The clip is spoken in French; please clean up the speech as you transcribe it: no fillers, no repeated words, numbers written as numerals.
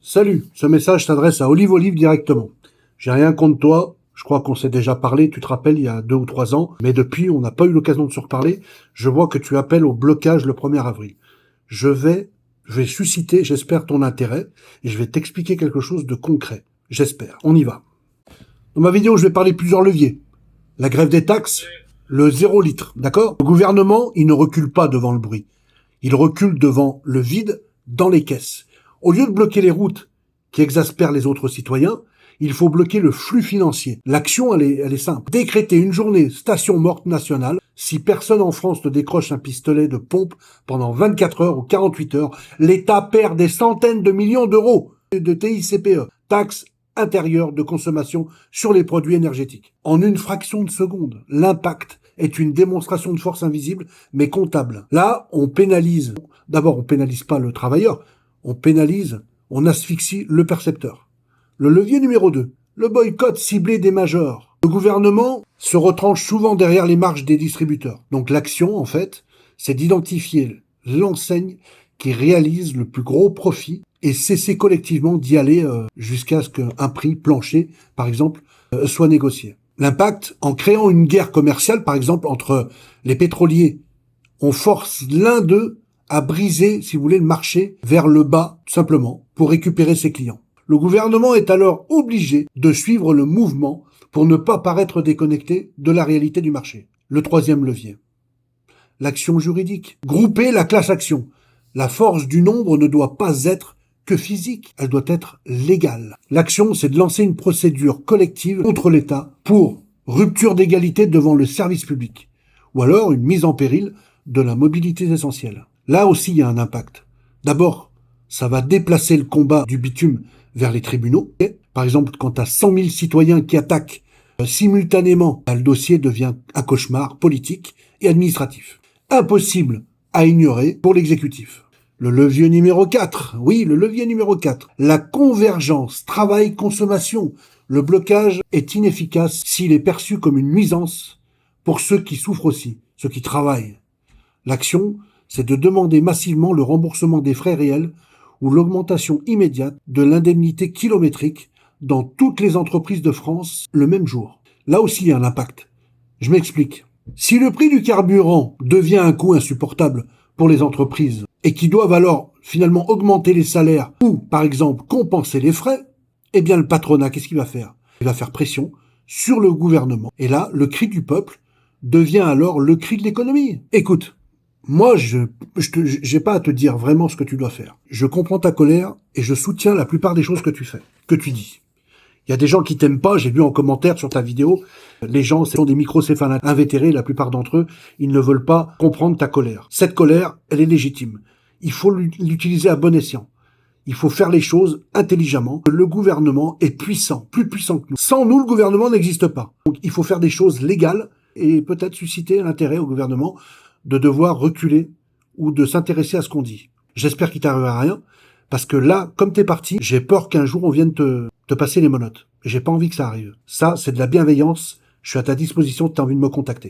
Salut, ce message s'adresse à Olive directement. J'ai rien contre toi, je crois qu'on s'est déjà parlé, tu te rappelles, il y a 2 ou 3 ans, mais depuis, on n'a pas eu l'occasion de se reparler. Je vois que tu appelles au blocage le 1er avril. Je vais susciter, j'espère, ton intérêt, et je vais t'expliquer quelque chose de concret. J'espère. On y va. Dans ma vidéo, je vais parler de plusieurs leviers. La grève des taxes, le 0 litre, d'accord? Le gouvernement, il ne recule pas devant le bruit. Il recule devant le vide dans les caisses. Au lieu de bloquer les routes qui exaspèrent les autres citoyens, il faut bloquer le flux financier. L'action, elle est simple. Décréter une journée station morte nationale. Si personne en France ne décroche un pistolet de pompe pendant 24 heures ou 48 heures, l'État perd des centaines de millions d'euros de TICPE, taxe intérieure de consommation sur les produits énergétiques. En une fraction de seconde, l'impact est une démonstration de force invisible, mais comptable. Là, on pénalise. D'abord, on pénalise pas le travailleur, on asphyxie le percepteur. Le levier numéro 2, le boycott ciblé des majors. Le gouvernement se retranche souvent derrière les marges des distributeurs. Donc l'action, en fait, c'est d'identifier l'enseigne qui réalise le plus gros profit et cesser collectivement d'y aller jusqu'à ce qu'un prix plancher, par exemple, soit négocié. L'impact, en créant une guerre commerciale, par exemple, entre les pétroliers, on force l'un d'eux à briser, si vous voulez, le marché vers le bas, tout simplement, pour récupérer ses clients. Le gouvernement est alors obligé de suivre le mouvement pour ne pas paraître déconnecté de la réalité du marché. Le 3e levier, l'action juridique. Grouper la classe action. La force du nombre ne doit pas être que physique, elle doit être légale. L'action, c'est de lancer une procédure collective contre l'État pour rupture d'égalité devant le service public, ou alors une mise en péril de la mobilité essentielle. Là aussi, il y a un impact. D'abord, ça va déplacer le combat du bitume vers les tribunaux. Par exemple, quand tu as 100 000 citoyens qui attaquent simultanément, le dossier devient un cauchemar politique et administratif. Impossible à ignorer pour l'exécutif. Le levier numéro 4, oui, le levier numéro 4, la convergence travail-consommation. Le blocage est inefficace s'il est perçu comme une nuisance pour ceux qui souffrent aussi, ceux qui travaillent. L'action, c'est de demander massivement le remboursement des frais réels ou l'augmentation immédiate de l'indemnité kilométrique dans toutes les entreprises de France le même jour. Là aussi, il y a un impact. Je m'explique. Si le prix du carburant devient un coût insupportable pour les entreprises et qui doivent alors finalement augmenter les salaires ou, par exemple, compenser les frais, eh bien le patronat, qu'est-ce qu'il va faire? Il va faire pression sur le gouvernement. Et là, le cri du peuple devient alors le cri de l'économie. Écoute, moi, j'ai pas à te dire vraiment ce que tu dois faire. Je comprends ta colère et je soutiens la plupart des choses que tu fais, que tu dis. Il y a des gens qui t'aiment pas, j'ai vu en commentaire sur ta vidéo, les gens sont des microcéphales invétérés, la plupart d'entre eux, ils ne veulent pas comprendre ta colère. Cette colère, elle est légitime. Il faut l'utiliser à bon escient. Il faut faire les choses intelligemment. Le gouvernement est puissant, plus puissant que nous. Sans nous, le gouvernement n'existe pas. Donc il faut faire des choses légales et peut-être susciter l'intérêt au gouvernement de devoir reculer ou de s'intéresser à ce qu'on dit. J'espère qu'il t'arrivera rien, parce que là, comme t'es parti, j'ai peur qu'un jour on vienne te passer les menottes. J'ai pas envie que ça arrive. Ça, c'est de la bienveillance. Je suis à ta disposition, t'as envie de me contacter.